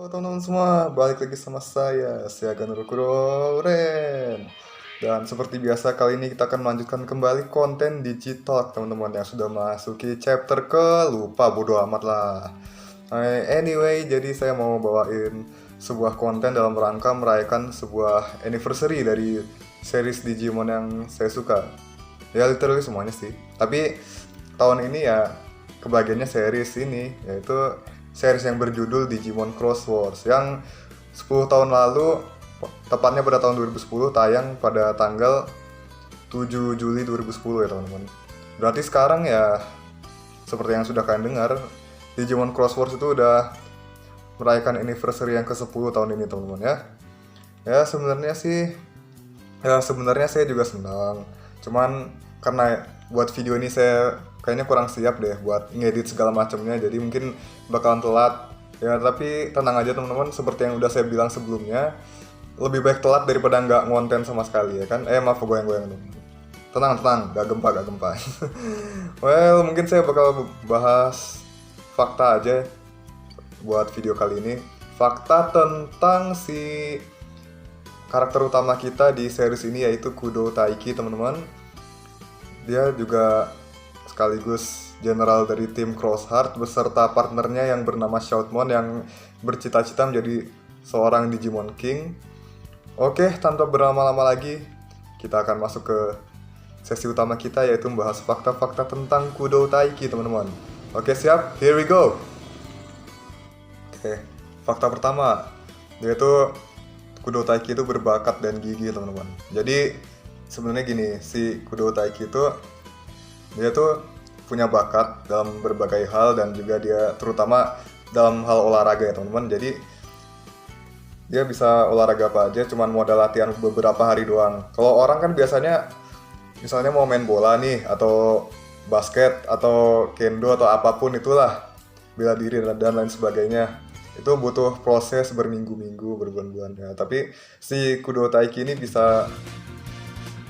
Halo teman-teman semua, balik lagi sama saya Ganurukuro Ren. Dan seperti biasa kali ini kita akan melanjutkan kembali konten digital teman-teman yang sudah masuki chapter ke lupa bodo amat lah. Anyway, jadi saya mau bawain sebuah konten dalam rangka merayakan sebuah anniversary dari series Digimon yang saya suka. Ya literally semuanya sih. Tapi tahun ini ya kebagiannya series ini, yaitu series yang berjudul Digimon Cross Wars yang 10 tahun lalu, tepatnya pada tahun 2010, tayang pada tanggal 7 Juli 2010 ya teman-teman. Berarti sekarang ya seperti yang sudah kalian dengar, Digimon Cross Wars itu udah merayakan anniversary yang ke-10 tahun ini teman-teman ya. Ya sebenarnya saya juga senang. Cuman karena buat video ini saya kayaknya kurang siap deh buat ngedit segala macamnya, jadi mungkin bakalan telat ya. Tapi tenang aja teman-teman, seperti yang udah saya bilang sebelumnya, lebih baik telat daripada nggak ngonten sama sekali ya kan. Maaf goyang-goyang teman. Tenang, gak gempa. Well, mungkin saya bakal bahas fakta aja buat video kali ini. Fakta tentang si karakter utama kita di series ini, yaitu Kudo Taiki teman-teman. Dia juga sekaligus general dari tim Crossheart beserta partnernya yang bernama Shoutmon yang bercita-cita menjadi seorang Digimon King. Oke, tanpa berlama-lama lagi, kita akan masuk ke sesi utama kita, yaitu membahas fakta-fakta tentang Kudo Taiki teman-teman. Oke, siap? Here we go! Oke, fakta pertama, yaitu Kudo Taiki itu berbakat dan gigi teman-teman. Jadi sebenarnya gini, si Kudo Taiki itu dia tuh punya bakat dalam berbagai hal, dan juga dia terutama dalam hal olahraga ya teman-teman. Jadi dia bisa olahraga apa aja, cuman modal latihan beberapa hari doang. Kalau orang kan biasanya misalnya mau main bola nih, atau basket, atau kendo, atau apapun itulah, bela diri dan lain sebagainya, itu butuh proses berminggu-minggu, berbulan-bulan ya. Tapi si Kudo Taiki ini bisa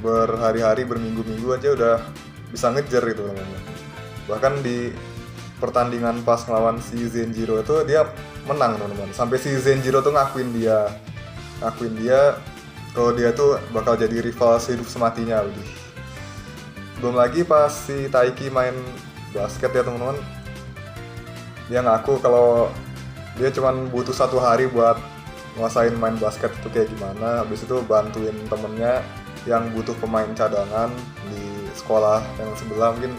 berhari-hari, berminggu-minggu aja udah bisa ngejar gitu teman-teman. Bahkan di pertandingan pas ngelawan si Zenjiro itu dia menang teman-teman. Sampai si Zenjiro tuh ngakuin dia kalau dia tuh bakal jadi rival sehidup sematinya. Belum lagi pas si Taiki main basket ya teman-teman, dia ngaku kalau dia cuman butuh 1 hari buat nguasain main basket itu kayak gimana. Habis itu bantuin temennya yang butuh pemain cadangan di sekolah yang sebelah, mungkin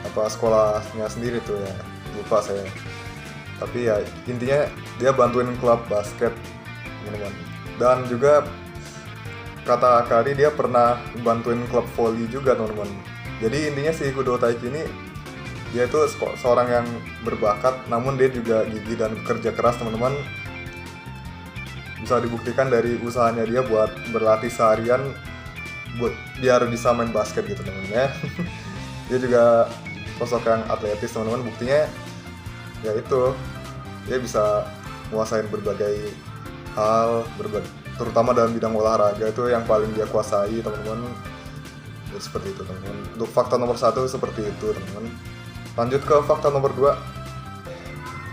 apa sekolahnya sendiri tuh ya, lupa saya. Tapi ya intinya dia bantuin klub basket teman-teman. Dan juga kata Akari, dia pernah bantuin klub volley juga teman-teman. Jadi intinya si Kudo Taiki ini dia itu seorang yang berbakat, namun dia juga gigih dan kerja keras teman-teman. Bisa dibuktikan dari usahanya dia buat berlatih seharian biar bisa main basket gitu teman-teman ya. Dia juga sosok yang atletis teman-teman. Buktinya ya itu, dia bisa menguasain berbagai hal, terutama dalam bidang olahraga itu yang paling dia kuasai teman-teman. Jadi seperti itu teman-teman. Untuk fakta nomor 1 seperti itu teman-teman. Lanjut ke fakta nomor 2.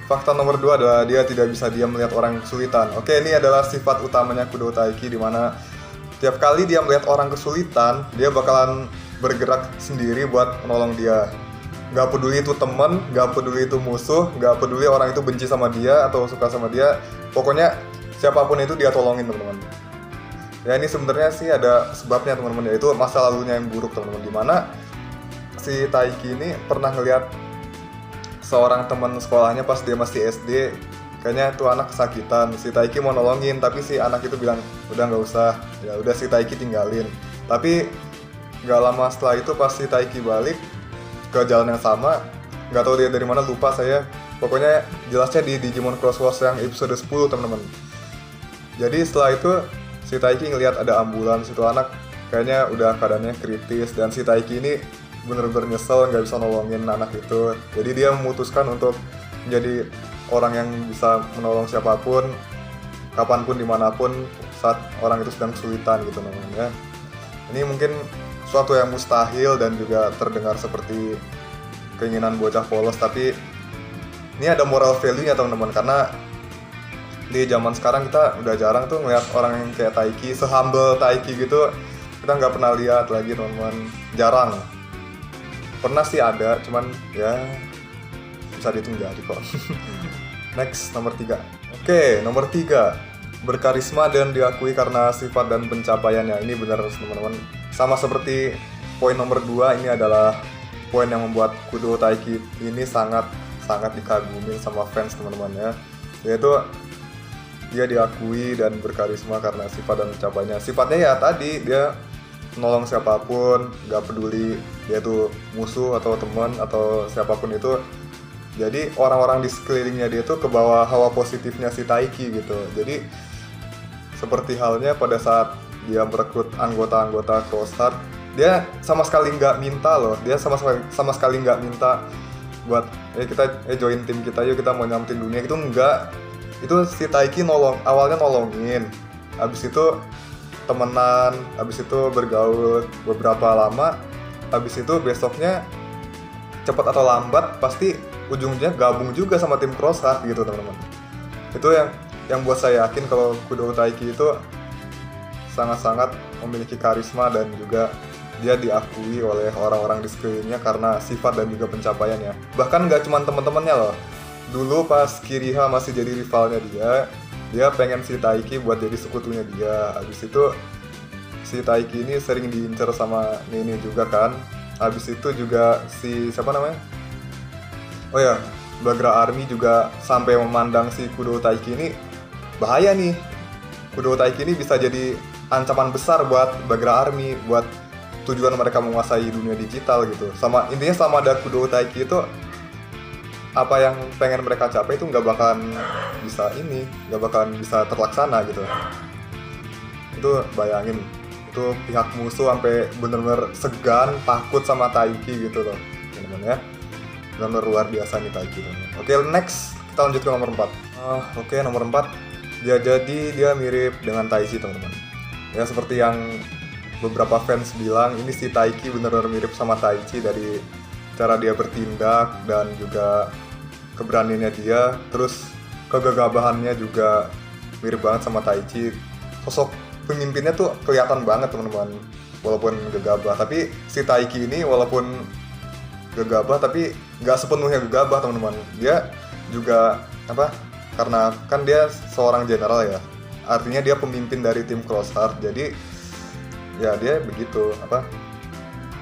Fakta nomor 2 adalah dia tidak bisa diam melihat orang kesulitan. Oke, ini adalah sifat utamanya Kudo Taiki, di mana tiap kali dia melihat orang kesulitan, dia bakalan bergerak sendiri buat menolong dia. Gak peduli itu temen, gak peduli itu musuh, gak peduli orang itu benci sama dia atau suka sama dia, pokoknya siapapun itu dia tolongin teman-teman. Ya ini sebenarnya sih ada sebabnya teman-teman, yaitu masa lalunya yang buruk teman-teman, dimana si Taiki ini pernah ngeliat seorang teman sekolahnya pas dia masih SD, kayaknya tuh anak kesakitan. Si Taiki mau nolongin, tapi si anak itu bilang udah nggak usah. Ya udah si Taiki tinggalin. Tapi nggak lama setelah itu pas si Taiki balik ke jalan yang sama, nggak tahu dia dari mana, lupa saya. Pokoknya jelasnya di Digimon Cross Wars yang episode 10 teman-teman. Jadi setelah itu si Taiki ngelihat ada ambulans, itu anak kayaknya udah keadaannya kritis, dan si Taiki ini bener-bener nyesel nggak bisa nolongin anak itu. Jadi dia memutuskan untuk menjadi orang yang bisa menolong siapapun, kapanpun, dimanapun, saat orang itu sedang kesulitan gitu namanya. Ini mungkin suatu yang mustahil dan juga terdengar seperti keinginan bocah polos, tapi ini ada moral value-nya teman-teman, karena di zaman sekarang kita udah jarang tuh ngeliat orang yang kayak Taiki, se-humble Taiki gitu. Kita nggak pernah lihat lagi teman-teman, jarang. Pernah sih ada, cuman ya bisa dihitung jari kok. Next, nomor 3. Oke, nomor 3, berkarisma dan diakui karena sifat dan pencapaiannya. Ini benar teman-teman, sama seperti poin nomor 2, ini adalah poin yang membuat Kudo Taiki ini sangat dikagumi sama fans teman-teman ya. Yaitu dia diakui dan berkarisma karena sifat dan pencapaiannya. Sifatnya ya tadi, dia nolong siapapun, gak peduli dia tuh musuh atau teman atau siapapun itu. Jadi orang-orang di sekelilingnya dia tuh kebawa hawa positifnya si Taiki gitu. Jadi seperti halnya pada saat dia merekrut anggota-anggota Cross Heart, dia sama sekali nggak minta loh. Dia sama sekali nggak minta buat kita join tim kita yuk, kita mau nyamperin dunia, itu enggak. Itu si Taiki awalnya nolongin, habis itu temenan, habis itu bergaul beberapa lama, habis itu besoknya cepat atau lambat pasti ujungnya gabung juga sama tim Cross Heart gitu teman-teman. Itu yang buat saya yakin kalau Kudo Taiki itu sangat-sangat memiliki karisma dan juga dia diakui oleh orang-orang di sekelilingnya karena sifat dan juga pencapaiannya. Bahkan nggak cuma teman-temannya loh. Dulu pas Kiriha masih jadi rivalnya dia pengen si Taiki buat jadi sekutunya dia. Habis itu si Taiki ini sering diincar sama Nene juga kan. Habis itu juga si siapa namanya? Oh ya, Bagra Army juga sampai memandang si Kudo Taiki ini bahaya nih. Kudo Taiki ini bisa jadi ancaman besar buat Bagra Army, buat tujuan mereka menguasai dunia digital gitu. Sama intinya selama ada Kudo Taiki itu, apa yang pengen mereka capai itu nggak bakalan bisa terlaksana gitu. Itu bayangin, itu pihak musuh sampai bener-bener segan, takut sama Taiki gitu loh teman-teman ya. Bener-bener luar biasa nih Taiki teman-teman. Oke, next kita lanjut ke nomor 4. Oke, nomor 4, dia mirip dengan Taichi teman-teman. Ya seperti yang beberapa fans bilang, ini si Taiki bener-bener mirip sama Taichi dari cara dia bertindak dan juga keberaniannya dia, terus kegagabahannya juga mirip banget sama Taichi. Sosok pemimpinnya tuh kelihatan banget teman-teman, walaupun gegabah. Tapi si Taiki ini walaupun gegabah tapi nggak sepenuhnya gegabah teman-teman. Dia juga karena kan dia seorang general ya, artinya dia pemimpin dari tim Cross Heart. Jadi ya dia begitu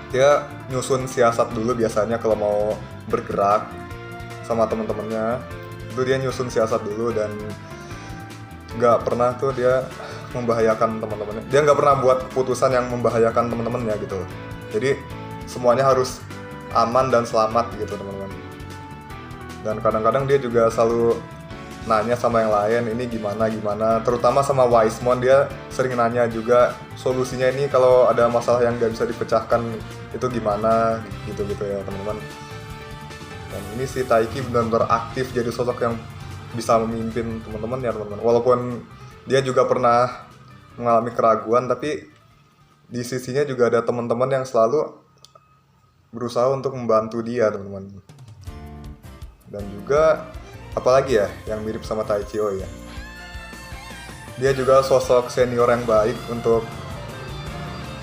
dia nyusun siasat dulu biasanya kalau mau bergerak sama teman-temannya. Itu dia nyusun siasat dulu dan nggak pernah tuh dia membahayakan teman-temannya. Dia nggak pernah buat keputusan yang membahayakan teman-temannya gitu. Jadi semuanya harus aman dan selamat gitu teman-teman. Dan kadang-kadang dia juga selalu nanya sama yang lain, ini gimana, terutama sama Wisemon. Dia sering nanya juga solusinya ini kalau ada masalah yang nggak bisa dipecahkan itu gimana gitu ya teman-teman. Dan ini si Taiki benar-benar aktif jadi sosok yang bisa memimpin teman-teman ya teman-teman. Walaupun dia juga pernah mengalami keraguan, tapi di sisinya juga ada teman-teman yang selalu berusaha untuk membantu dia teman-teman. Dan juga apalagi ya yang mirip sama Taichi, ya dia juga sosok senior yang baik untuk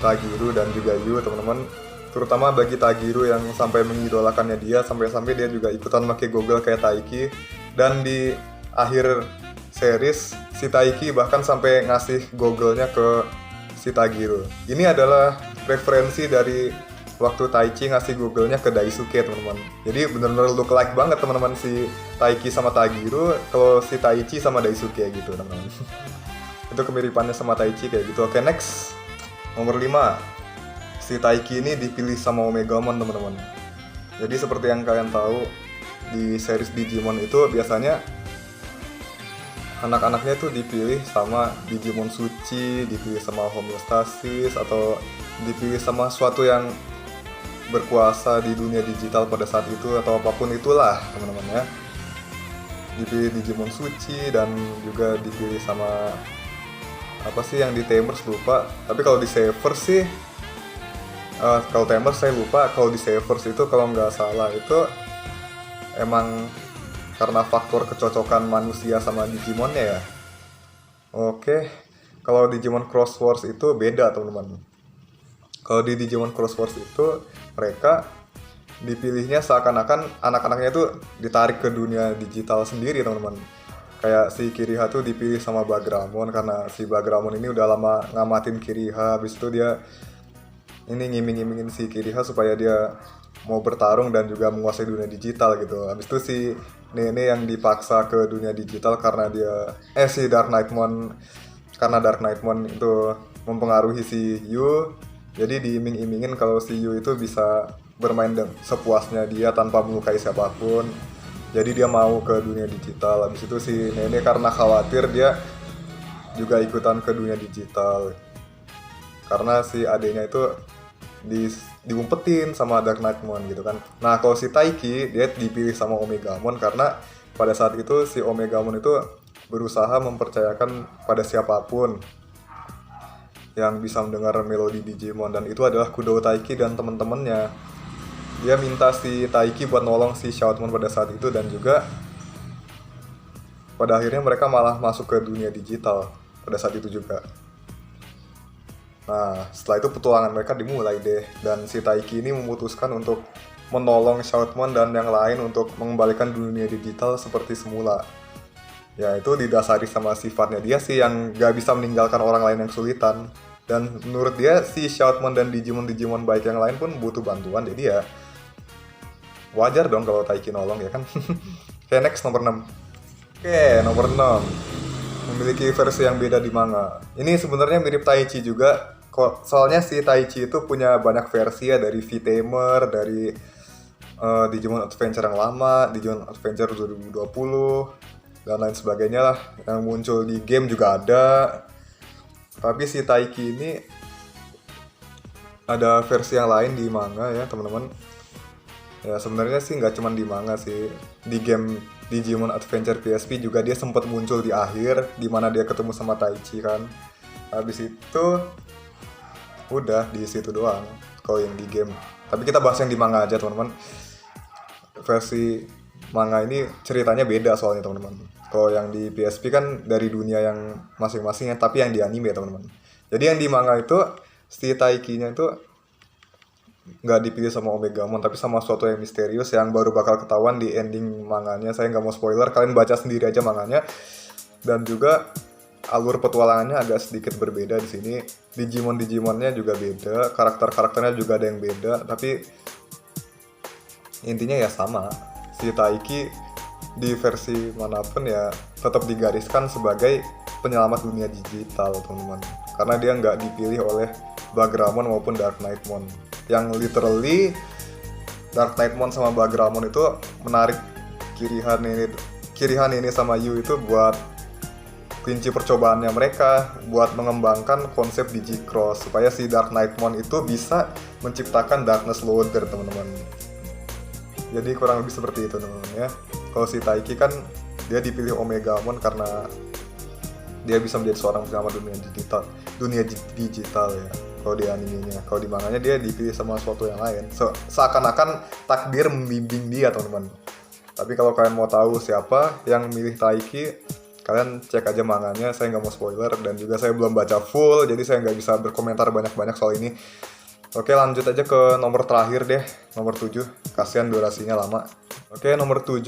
Tagiru dan juga Yu teman-teman, terutama bagi Tagiru yang sampai mengidolakannya dia, sampai-sampai dia juga ikutan pakai goggle kayak Taiki. Dan di akhir series si Taiki bahkan sampai ngasih goggle-nya ke si Tagiru. Ini adalah referensi dari waktu Taichi ngasih Google-nya ke Daisuke teman-teman. Jadi bener-bener look like banget teman-teman si Taiki sama Tagiru, kalau si Taichi sama Daisuke gitu teman-teman. Itu kemiripannya sama Taichi kayak gitu. Oke, next. Nomor 5. Si Taiki ini dipilih sama Omegamon teman-teman. Jadi seperti yang kalian tahu, di series Digimon itu biasanya anak-anaknya tuh dipilih sama Digimon suci, dipilih sama homeostasis, atau dipilih sama suatu yang berkuasa di dunia digital pada saat itu, atau apapun itulah teman-teman ya. Dipilih Digimon suci dan juga dipilih sama apa sih yang di Tamers lupa. Tapi kalau di Savers sih kalau Tamers saya lupa. Kalau di Savers itu kalau nggak salah itu emang karena faktor kecocokan manusia sama Digimonnya ya. Oke, kalau Digimon Cross Wars itu beda teman-teman. Kalau di Digimon Cross Wars itu mereka dipilihnya seakan-akan anak-anaknya itu ditarik ke dunia digital sendiri teman-teman. Kayak si Kiriha tuh dipilih sama Bagramon karena si Bagramon ini udah lama ngamatin Kiriha. Habis itu dia ini ngiming-ngimingin si Kiriha supaya dia mau bertarung dan juga menguasai dunia digital gitu. Habis itu si Nene yang dipaksa ke dunia digital karena dia si Dark Knightmon, karena Dark Knightmon itu mempengaruhi si Yu. Jadi diiming-imingin kalau si Yu itu bisa bermain sepuasnya dia tanpa melukai siapapun. Jadi dia mau ke dunia digital. Habis itu si Nene karena khawatir dia juga ikutan ke dunia digital. Karena si adenya itu diumpetin sama Dark Knightmon gitu kan. Nah kalau si Taiki dia dipilih sama Omegamon karena pada saat itu si Omegamon itu berusaha mempercayakan pada siapapun yang bisa mendengar melodi Digimon, dan itu adalah Kudo Taiki dan teman-temannya. Dia minta si Taiki buat nolong si Shoutmon pada saat itu, dan juga pada akhirnya mereka malah masuk ke dunia digital pada saat itu juga. Nah, setelah itu petualangan mereka dimulai deh, dan si Taiki ini memutuskan untuk menolong Shoutmon dan yang lain untuk mengembalikan dunia digital seperti semula. Ya, itu didasari sama sifatnya dia sih yang gak bisa meninggalkan orang lain yang kesulitan. Dan menurut dia, si Shoutmon dan Digimon-Digimon baik yang lain pun butuh bantuan, jadi ya wajar dong kalau Taiki nolong ya kan. Oke, next nomor 6. Oke, nomor 6. Memiliki versi yang beda di manga. Ini sebenarnya mirip Taichi juga. Soalnya si Taichi itu punya banyak versi ya, dari V-Tamer, dari Digimon Adventure yang lama, Digimon Adventure 2020, dan lain sebagainya lah. Yang muncul di game juga ada. Tapi si Taiki ini ada versi yang lain di manga ya teman-teman. Ya sebenarnya sih nggak cuma di manga sih. Di game Digimon Adventure PSP juga dia sempat muncul di akhir, dimana dia ketemu sama Taichi kan. Habis itu udah di situ doang kalau yang di game. Tapi kita bahas yang di manga aja teman-teman. Versi manga ini ceritanya beda soalnya teman-teman. Kalau yang di PSP kan dari dunia yang masing-masingnya, tapi yang di anime teman-teman. Jadi yang di manga itu si Taiki-nya itu nggak dipilih sama Omegamon, tapi sama suatu yang misterius yang baru bakal ketahuan di ending manganya. Saya nggak mau spoiler, kalian baca sendiri aja manganya. Dan juga alur petualangannya agak sedikit berbeda di sini. Digimonnya juga beda, karakternya juga ada yang beda, tapi intinya ya sama. Si Taiki di versi manapun ya tetap digariskan sebagai penyelamat dunia digital teman-teman, karena dia nggak dipilih oleh Bagramon maupun Dark Knightmon. Yang literally Dark Knightmon sama Bagramon itu menarik Kiriha ini sama Yu itu buat kunci percobaannya mereka buat mengembangkan konsep Digicross supaya si Dark Knightmon itu bisa menciptakan Darkness Loader teman-teman. Jadi kurang lebih seperti itu teman-teman ya. Kalau si Taiki kan dia dipilih Omegamon karena dia bisa menjadi seorang penyelamat dunia digital ya. Kalau di animenya, kalau di manganya dia dipilih sama sesuatu yang lain. Seakan-akan takdir membimbing dia teman-teman. Tapi kalau kalian mau tahu siapa yang milih Taiki, kalian cek aja manganya. Saya nggak mau spoiler dan juga saya belum baca full, jadi saya nggak bisa berkomentar banyak-banyak soal ini. Oke, lanjut aja ke nomor terakhir deh, nomor 7. Kasihan durasinya lama. Oke, nomor 7.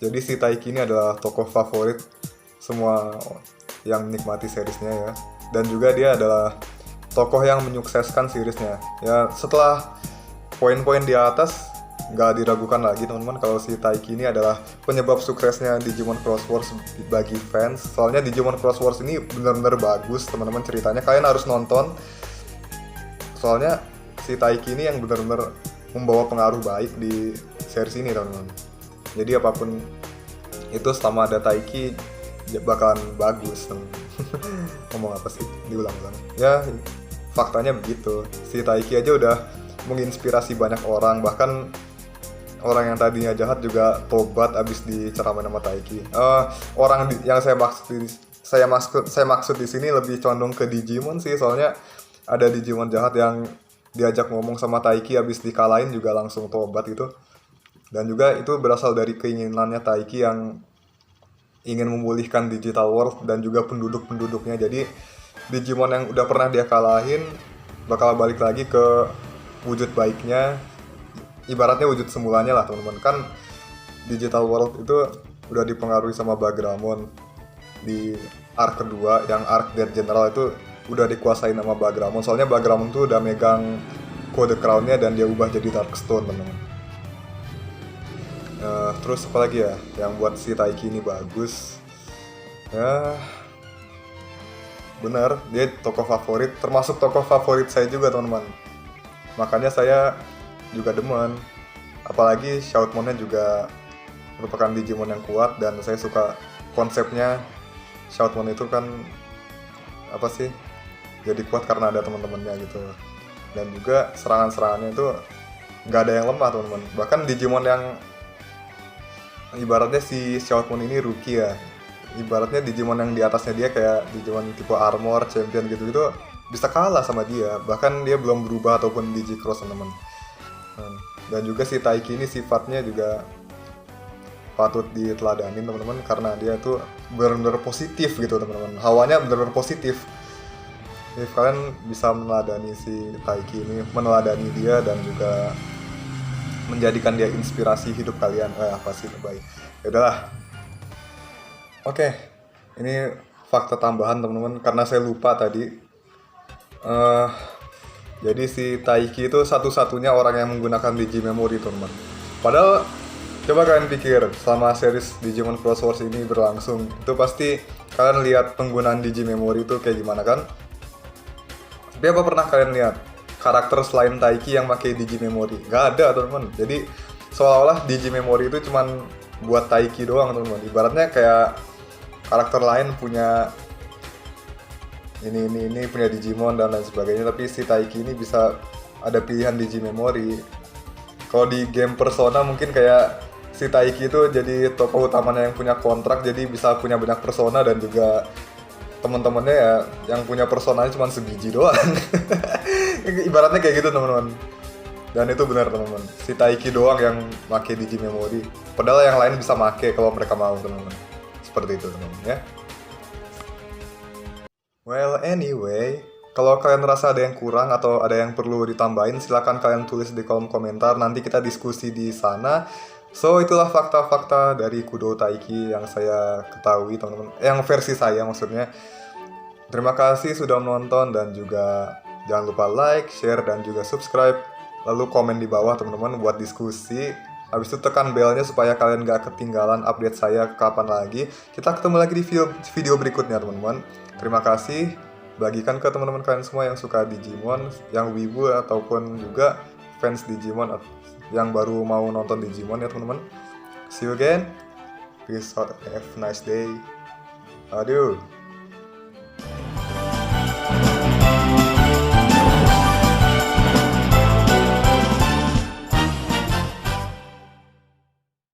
Jadi si Taiki ini adalah tokoh favorit semua yang menikmati seriesnya ya. Dan juga dia adalah tokoh yang menyukseskan seriesnya. Ya, setelah poin-poin di atas, nggak diragukan lagi teman-teman kalau si Taiki ini adalah penyebab suksesnya Digimon Cross Wars bagi fans. Soalnya Digimon Cross Wars ini benar-benar bagus teman-teman ceritanya. Kalian harus nonton. Soalnya si Taiki ini yang benar-benar membawa pengaruh baik di series ini teman-teman. Jadi apapun itu selama ada Taiki bakalan bagus teman-teman. Ngomong apa sih? Diulang-ulang. Ya faktanya begitu. Si Taiki aja udah menginspirasi banyak orang, bahkan orang yang tadinya jahat juga tobat abis diceramain sama Taiki. Yang saya maksud di sini lebih condong ke Digimon sih, soalnya ada Digimon jahat yang diajak ngomong sama Taiki abis dikalahin juga langsung tobat gitu. Dan juga itu berasal dari keinginannya Taiki yang ingin memulihkan digital world dan juga penduduk-penduduknya. Jadi Digimon yang udah pernah dia kalahin bakal balik lagi ke wujud baiknya, ibaratnya wujud semulanya lah teman-teman. Kan digital world itu udah dipengaruhi sama Bagramon di arc kedua, yang arc Dead General itu udah dikuasain sama Bagramon. Soalnya Bagramon tuh udah megang kode crown-nya dan dia ubah jadi Darkstone teman-teman. Terus apa lagi ya yang buat si Taiki ini bagus? Ya benar, dia tokoh favorit, termasuk tokoh favorit saya juga teman-teman. Makanya saya juga demen. Apalagi Shoutmon-nya juga merupakan Digimon yang kuat dan saya suka konsepnya. Shoutmon itu kan apa sih? Jadi kuat karena ada teman-temannya gitu. Dan juga serangan-serangannya itu nggak ada yang lemah teman-teman. Bahkan Digimon yang ibaratnya si Shoutmon ini rookie ya. Ibaratnya Digimon yang di atasnya dia kayak Digimon tipe Armor, Champion gitu-gitu bisa kalah sama dia. Bahkan dia belum berubah ataupun Digicross teman-teman. Dan juga si Taiki ini sifatnya juga patut diteladanin teman-teman, karena dia tuh benar-benar positif gitu teman-teman. Hawanya benar-benar positif. Jadi kalian bisa meneladani si Taiki ini, meneladani dia dan juga menjadikan dia inspirasi hidup kalian. Apa sih baik. Ya udahlah. Oke, ini fakta tambahan teman-teman karena saya lupa tadi. Jadi si Taiki itu satu-satunya orang yang menggunakan Digimemory teman-teman. Padahal coba kalian pikir selama series Digimon Cross Wars ini berlangsung, itu pasti kalian lihat penggunaan Digimemory itu kayak gimana kan? Tapi apa pernah kalian lihat karakter selain Taiki yang pakai Digimemory? Gak ada teman-teman. Jadi seolah-olah Digimemory itu cuman buat Taiki doang teman-teman. Ibaratnya kayak karakter lain punya ini punya Digimon dan lain sebagainya, tapi si Taiki ini bisa ada pilihan Digimemory. Kalau di game Persona mungkin kayak si Taiki itu jadi tokoh utamanya yang punya kontrak, jadi bisa punya banyak persona dan juga teman-temannya ya yang punya personanya cuma sebiji doang. Ibaratnya kayak gitu teman-teman. Dan itu benar teman-teman, si Taiki doang yang pakai Digimemory. Padahal yang lain bisa pakai kalau mereka mau teman-teman. Seperti itu teman-teman ya. Well anyway, kalau kalian rasa ada yang kurang atau ada yang perlu ditambahin, silahkan kalian tulis di kolom komentar. Nanti kita diskusi di sana. So itulah fakta-fakta dari Kudo Taiki yang saya ketahui teman-teman. Yang versi saya maksudnya. Terima kasih sudah menonton dan juga jangan lupa like, share, dan juga subscribe. Lalu komen di bawah teman-teman buat diskusi. Habis itu tekan belnya supaya kalian gak ketinggalan update saya kapan lagi. Kita ketemu lagi di video berikutnya teman-teman. Terima kasih. Bagikan ke teman-teman kalian semua yang suka Digimon, yang wibu ataupun juga fans Digimon yang baru mau nonton Digimon ya teman-teman. See you again. Peace out. Have a nice day. Adieu.